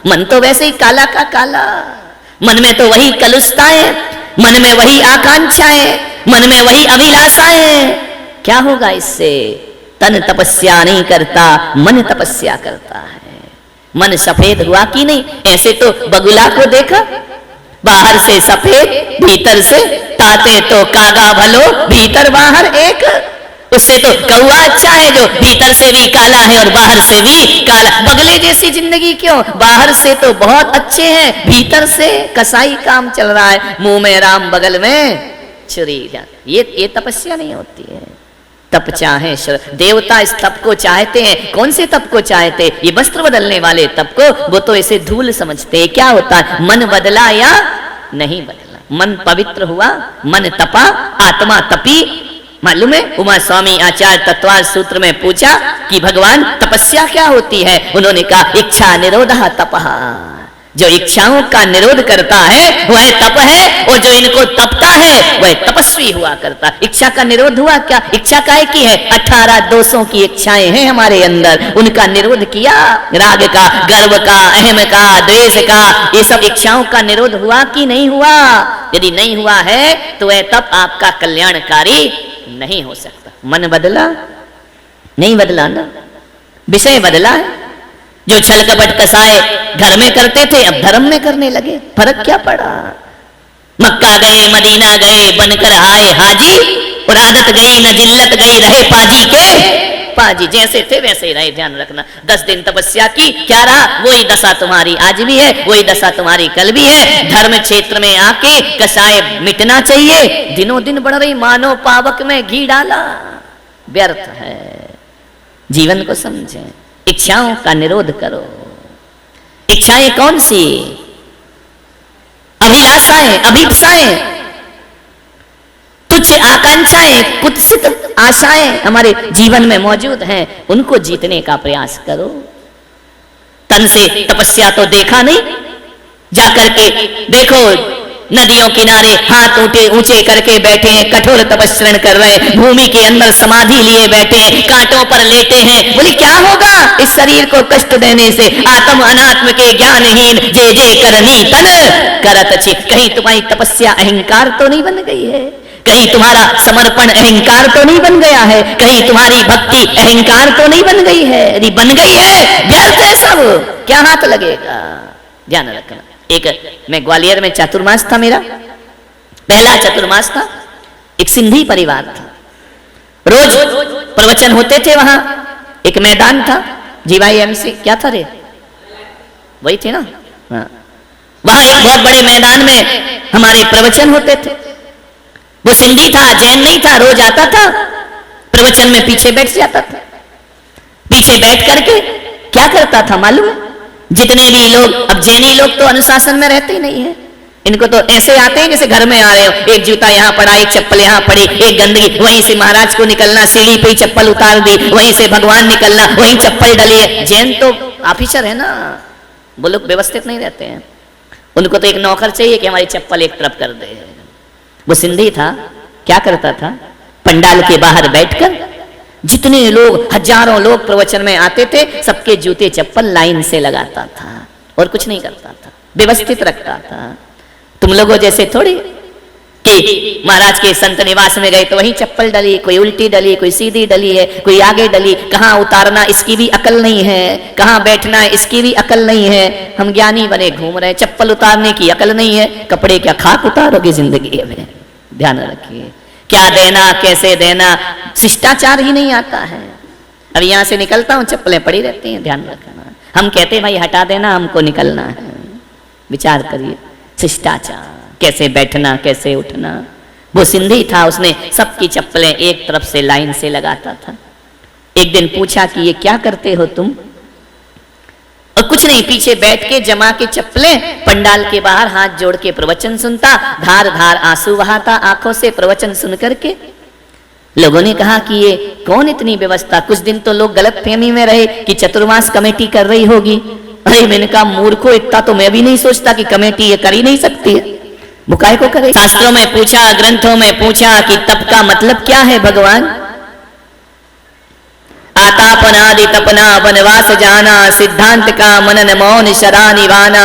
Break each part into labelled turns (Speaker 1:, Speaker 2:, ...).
Speaker 1: मन तो वैसे ही काला का काला, मन में तो वही कलुषताएं, मन में वही आकांक्षाएं, मन में वही अभिलाषाएं। क्या होगा इससे? तन तपस्या नहीं करता, मन तपस्या करता है। मन सफेद हुआ कि नहीं? ऐसे तो बगुला को देखा, बाहर से सफेद भीतर से ताते तो कागा भलो भीतर बाहर एक। उससे तो कौआ अच्छा है जो भीतर से भी काला है और बाहर से भी काला। बगले जैसी जिंदगी क्यों? बाहर से तो बहुत अच्छे हैं, भीतर से कसाई काम चल रहा है, मुंह में राम बगल में छुरी। ये तपस्या नहीं होती है। तप चाहे देवता इस तप को चाहते हैं। कौन से तप को चाहते? ये वस्त्र बदलने वाले तप को। वो तो ऐसे धूल समझते हैं। क्या होता है? मन बदला या नहीं बदला, मन पवित्र हुआ, मन तपा, आत्मा तपी। मालूम है, उमा स्वामी आचार्य तत्वार सूत्र में पूछा कि भगवान तपस्या क्या होती है? उन्होंने कहा इच्छा निरोधा तपः। जो इच्छाओं का निरोध करता है वह तप है, और जो इनको तपता है वह तपस्वी हुआ करता। इच्छा का निरोध हुआ क्या? इच्छा काय की है? 18 दोषों की इच्छाएं हैं हमारे अंदर, उनका निरोध किया। राग का, गर्व का, अहम का, द्वेष का, ये सब इच्छाओं का निरोध हुआ कि नहीं हुआ? यदि नहीं हुआ है तो वह तप आपका कल्याणकारी नहीं हो सकता। मन बदला नहीं बदला ना, विषय बदला है। जो छल कपट कसाए घर में करते थे अब धर्म में करने लगे। फर्क क्या पड़ा? मक्का गए, मदीना गए, बनकर आए हाजी, और आदत गई न जिल्लत गई, रहे पाजी के पाजी। जैसे थे वैसे ही रहे। ध्यान रखना, 10 दिन तपस्या की, क्या रहा? वही दशा तुम्हारी आज भी है, वही दशा तुम्हारी कल भी है। धर्म क्षेत्र में आके कसाए मिटना चाहिए। दिनों दिन बढ़ रही मानव पावक में घी डाला, व्यर्थ है। जीवन को समझें, इच्छाओं का निरोध करो। इच्छाएं कौन सी? अभिलाषाएं, अभीप्साएं, तुच्छ आकांक्षाएं, कुत्सित आशाएं हमारे जीवन में मौजूद हैं, उनको जीतने का प्रयास करो। तन से तपस्या तो देखा नहीं, जाकर के देखो नदियों किनारे हाथ ऊंचे करके बैठे हैं, कठोर तपस्या कर रहे हैं, भूमि के अंदर समाधि लिए बैठे हैं, कांटों पर लेटे हैं। बोली क्या होगा इस शरीर को कष्ट देने से? आत्म अनात्म के ज्ञानहीन जे जे करनी तन करत छी। कहीं तुम्हारी तपस्या अहंकार तो नहीं बन गई है? कहीं तुम्हारा समर्पण अहंकार तो नहीं बन गया है? कहीं तुम्हारी भक्ति अहंकार तो नहीं बन गई है? यदि बन गई है व्यर्थ है सब, क्या हाथ लगेगा? ध्यान रखना। एक मैं ग्वालियर में चातुर्मास था, मेरा पहला चातुर्मास था। एक सिंधी परिवार था, रोज प्रवचन होते थे। वहां एक मैदान था, जीवाईएमसी क्या था रे, वही थे ना। हाँ, वहां एक बहुत बड़े मैदान में हमारे प्रवचन होते थे। वो सिंधी था, जैन नहीं था। रोज आता था, प्रवचन में पीछे बैठ जाता था। पीछे बैठ करके क्या करता था मालूम? जितने भी लोग, अब जैनी लोग तो अनुशासन में रहते ही नहीं है, इनको तो ऐसे आते हैं जैसे घर में आ रहे हो। एक जूता यहाँ पड़ा, एक चप्पल यहाँ पड़ी, एक गंदगी, वहीं से महाराज को निकलना, सीढ़ी पे ही चप्पल उतार दी, वहीं से भगवान निकलना, वहीं चप्पल डली है। जैन तो ऑफिसर है ना, वो लोग व्यवस्थित नहीं रहते हैं। उनको तो एक नौकर चाहिए कि हमारी चप्पल एक तरफ कर दे। वो सिंधी था, क्या करता था? पंडाल के बाहर बैठकर जितने लोग, हजारों लोग प्रवचन में आते थे, सबके जूते चप्पल लाइन से लगाता था और कुछ नहीं करता था, व्यवस्थित रखता था। तुम लोगों जैसे थोड़ी कि महाराज के संत निवास में गए तो वहीं चप्पल डली, कोई उल्टी डली, कोई सीधी डली है, कोई आगे डली। कहाँ उतारना इसकी भी अकल नहीं है, कहाँ बैठना है इसकी भी अकल नहीं है। हम ज्ञानी बने घूम रहे, चप्पल उतारने की अकल नहीं है। कपड़े क्या खाक उतारोगे जिंदगी में? ध्यान रखिए, क्या देना कैसे देना, शिष्टाचार ही नहीं आता है। अब यहां से निकलता हूं, चप्पलें पड़ी रहती हैं, ध्यान रखना। हम कहते हैं भाई हटा देना, हमको निकलना है। विचार करिए, शिष्टाचार, कैसे बैठना कैसे उठना। वो सिंधी था, उसने सबकी चप्पलें एक तरफ से लाइन से लगाता था। एक दिन पूछा कि ये क्या करते हो तुम? और कुछ नहीं, पीछे बैठ के जमा के चप्पलें पंडाल के बाहर हाथ जोड़ के प्रवचन सुनता, धार धार आंसू बहाता आंखों से प्रवचन सुन करके। लोगों ने कहा कि ये कौन इतनी व्यवस्था? कुछ दिन तो लोग गलत फहमी में रहे कि चतुर्मास कमेटी कर रही होगी। अरे मैंने कहा मूर्खों, इतना तो मैं भी नहीं सोचता कि कमेटी ये कर ही नहीं सकती है, बुकाय को करे। शास्त्रों में पूछा, ग्रंथों में पूछा कि तप का मतलब क्या है भगवान? आतापनादि तपना वनवास जाना, सिद्धांत का मनन मौन शरा निवाना।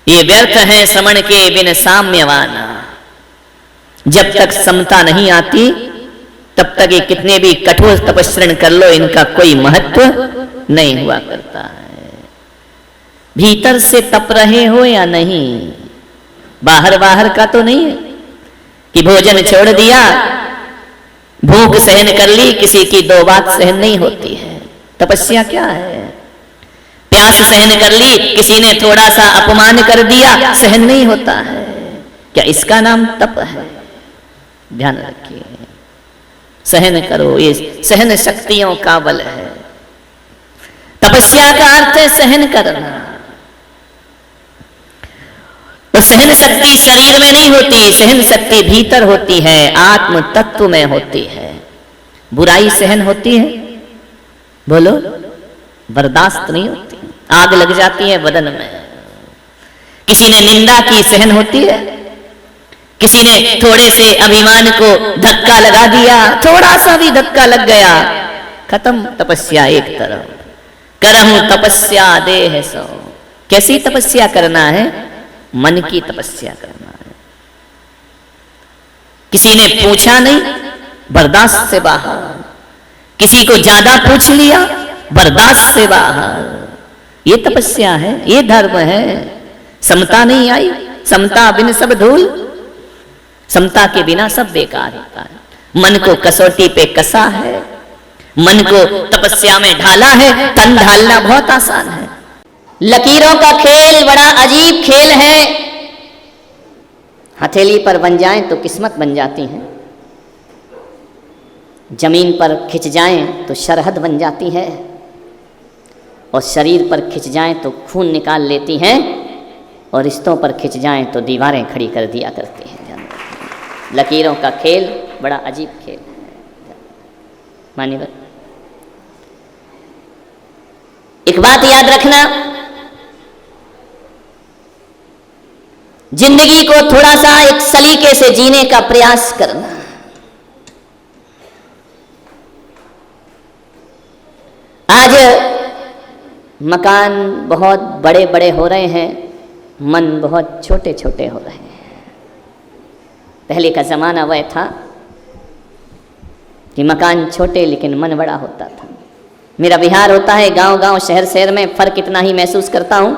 Speaker 1: ये व्यर्थ है श्रवण के बिन साम्यवाना। जब तक समता नहीं आती तब तक ये कितने भी कठोर तपस्रण कर लो, इनका कोई महत्व नहीं हुआ करता है। भीतर से तप रहे हो या नहीं, बाहर बाहर का तो नहीं है कि भोजन छोड़ दिया, भूख सहन कर ली, किसी की दो बात सहन नहीं होती है। तपस्या क्या है? प्यास सहन कर ली, किसी ने थोड़ा सा अपमान कर दिया, सहन नहीं होता है। क्या इसका नाम तप है? ध्यान रखिए, सहन करो, ये सहन शक्तियों का बल है। तपस्या का अर्थ है सहन करना। तो सहन शक्ति शरीर में नहीं होती, सहन शक्ति भीतर होती है, आत्म तत्व में होती है। बुराई सहन होती है? बोलो, बर्दाश्त नहीं होती, आग लग जाती है बदन में। किसी ने निंदा की, सहन होती है? किसी ने थोड़े से अभिमान को धक्का लगा दिया, थोड़ा सा भी धक्का लग गया, खत्म तपस्या एक तरफ। करहूं तपस्या देह सो। कैसी तपस्या करना है? मन की तपस्या करना है। किसी ने पूछा नहीं, बर्दाश्त से बाहर। किसी को ज्यादा पूछ लिया, बर्दाश्त से बाहर। ये तपस्या है, ये धर्म है। समता नहीं आई, समता बिन सब धूल। समता के बिना सब बेकार होता है। मन को कसौटी पे कसा है, मन को तपस्या में ढाला है। तन ढालना बहुत आसान है। लकीरों का खेल बड़ा अजीब खेल है। हथेली पर बन जाएं तो किस्मत बन जाती है, जमीन पर खिंच जाएं तो सरहद बन जाती है, और शरीर पर खिंच जाएं तो खून निकाल लेती हैं, और रिश्तों पर खिंच जाएं तो दीवारें खड़ी कर दिया करती हैं। लकीरों का खेल बड़ा अजीब खेल है। मानिए, एक बात याद रखना, जिंदगी को थोड़ा सा एक सलीके से जीने का प्रयास करना। आज मकान बहुत बड़े बड़े हो रहे हैं, मन बहुत छोटे छोटे हो रहे हैं। पहले का जमाना वह था कि मकान छोटे लेकिन मन बड़ा होता था। मेरा विहार होता है गांव गांव, शहर शहर में, फर्क इतना ही महसूस करता हूं।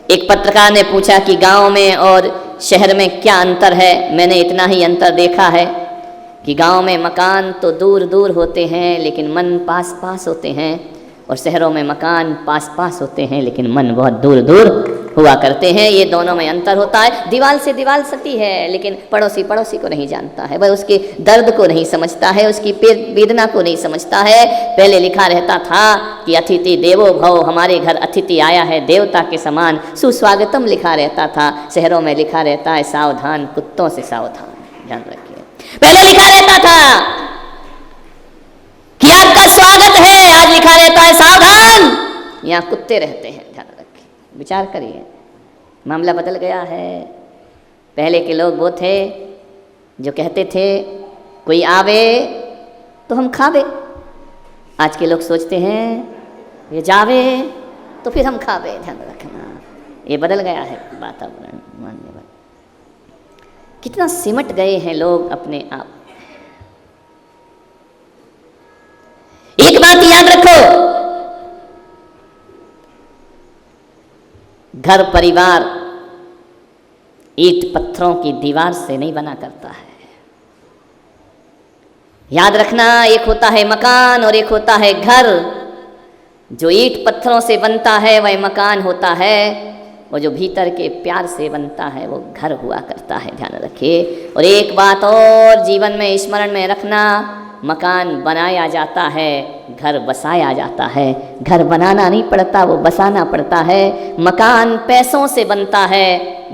Speaker 1: एक पत्रकार ने पूछा कि गांव में और शहर में क्या अंतर है। मैंने इतना ही अंतर देखा है कि गांव में मकान तो दूर दूर होते हैं लेकिन मन पास पास होते हैं, और शहरों में मकान पास पास होते हैं लेकिन मन बहुत दूर दूर हुआ करते हैं। ये दोनों में अंतर होता है। दीवार से दीवार सटी है लेकिन पड़ोसी पड़ोसी को नहीं जानता है, वह उसके दर्द को नहीं समझता है, उसकी वेदना को नहीं समझता है। पहले लिखा रहता था कि अतिथि देवो भव, हमारे घर अतिथि आया है देवता के समान, सुस्वागतम लिखा रहता था। शहरों में लिखा रहता है सावधान कुत्तों से सावधान। ध्यान रखिए, पहले लिखा रहता था कि आपका स्वागत है, आज लिखा रहता है सावधान, यहाँ कुत्ते रहते हैं। ध्यान रखिए, विचार करिए, मामला बदल गया है। पहले के लोग वो थे जो कहते थे कोई आवे तो हम खावे। आज के लोग सोचते हैं ये जावे तो फिर हम खावे। ध्यान रखना, ये बदल गया है वातावरण। मानने वाले कितना सिमट गए हैं लोग अपने आप। एक बात याद रखो, घर परिवार ईंट पत्थरों की दीवार से नहीं बना करता है। याद रखना, एक होता है मकान और एक होता है घर। जो ईंट पत्थरों से बनता है वह मकान होता है, और जो भीतर के प्यार से बनता है वो घर हुआ करता है। ध्यान रखिए। और एक बात और जीवन में स्मरण में रखना, मकान बनाया जाता है, घर बसाया जाता है। घर बनाना नहीं पड़ता, वो बसाना पड़ता है। मकान पैसों से बनता है,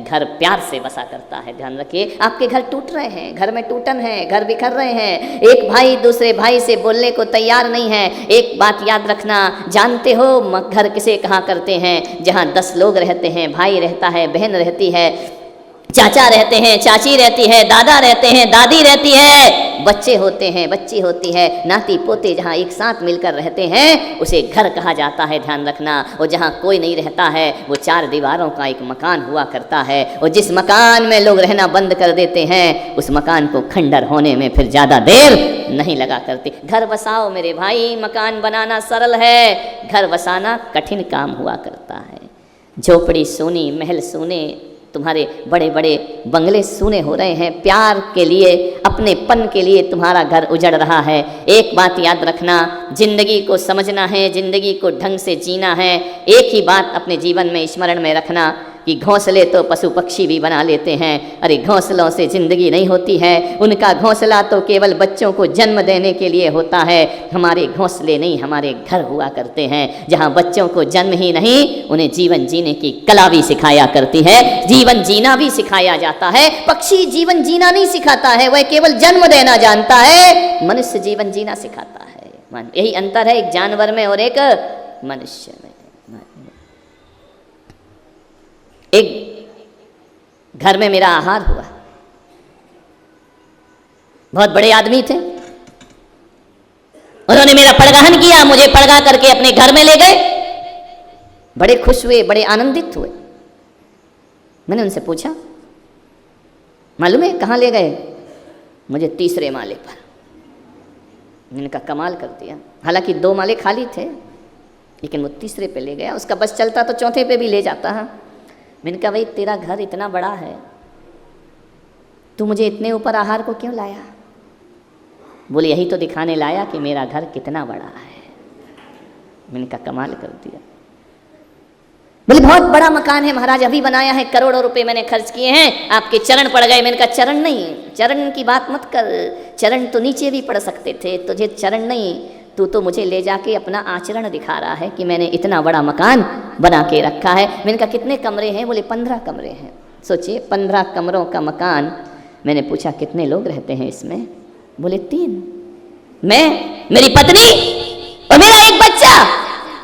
Speaker 1: घर प्यार से बसा करता है। ध्यान रखिए, आपके घर टूट रहे हैं, घर में टूटन है, घर बिखर रहे हैं, एक भाई दूसरे भाई से बोलने को तैयार नहीं है। एक बात याद रखना, जानते हो घर किसे कहा करते हैं? जहाँ 10 लोग रहते हैं, भाई रहता है, बहन रहती है, चाचा रहते हैं, चाची रहती है, दादा रहते हैं, दादी रहती है, बच्चे होते हैं, बच्ची होती है, नाती पोते जहाँ एक साथ मिलकर रहते हैं उसे घर कहा जाता है, ध्यान रखना। और जहाँ कोई नहीं रहता है वो 4 दीवारों का एक मकान हुआ करता है। और जिस मकान में लोग रहना बंद कर देते हैं उस मकान को खंडर होने में फिर ज़्यादा देर नहीं लगा करती। घर बसाओ मेरे भाई, मकान बनाना सरल है, घर बसाना कठिन काम हुआ करता है। झोपड़ी सोनी, महल सोने, तुम्हारे बड़े बड़े बंगले सूने हो रहे हैं, प्यार के लिए, अपनेपन के लिए तुम्हारा घर उजड़ रहा है। एक बात याद रखना, जिंदगी को समझना है, जिंदगी को ढंग से जीना है। एक ही बात अपने जीवन में स्मरण में रखना कि घोंसले तो पशु पक्षी भी बना लेते हैं, अरे घोंसलों से जिंदगी नहीं होती है। उनका घोंसला तो केवल बच्चों को जन्म देने के लिए होता है। हमारे घोंसले नहीं, हमारे घर हुआ करते हैं जहाँ बच्चों को जन्म ही नहीं, उन्हें जीवन जीने की कला भी सिखाया करती है, जीवन जीना भी सिखाया जाता है। पक्षी जीवन जीना नहीं सिखाता है, वह केवल जन्म देना जानता है। मनुष्य जीवन जीना सिखाता है। यही अंतर है एक जानवर में और एक मनुष्य में। एक घर में मेरा आहार हुआ, बहुत बड़े आदमी थे, उन्होंने मेरा पड़गाहन किया, मुझे पड़गा करके अपने घर में ले गए। बड़े खुश हुए, बड़े आनंदित हुए। मैंने उनसे पूछा, मालूम है कहाँ ले गए? मुझे 3रे माले पर। मैंने कहा कमाल कर दिया, हालांकि 2 माले खाली थे लेकिन वो 3रे पे ले गया। उसका बस चलता तो 4थे पे भी ले जाता है। मैंने कहा भाई तेरा घर इतना बड़ा है, तू मुझे इतने ऊपर आहार को क्यों लाया? बोले यही तो दिखाने लाया कि मेरा घर कितना बड़ा है। मैंने कहा कमाल कर दिया। बोले बहुत बड़ा मकान है महाराज, अभी बनाया है, करोड़ों रुपए मैंने खर्च किए हैं, आपके चरण पड़ गए। मैंने कहा चरण नहीं, चरण की बात मत कर, चरण तो नीचे भी पड़ सकते थे, तुझे चरण नहीं, तू तो मुझे ले जाके अपना आचरण दिखा रहा है कि मैंने इतना बड़ा मकान बना के रखा है। मैंने कहा कितने कमरे हैं? बोले 15 कमरे हैं। सोचिए 15 कमरों का मकान। मैंने पूछा कितने लोग रहते हैं इसमें? बोले 3, मैं, मेरी पत्नी और मेरा एक बच्चा।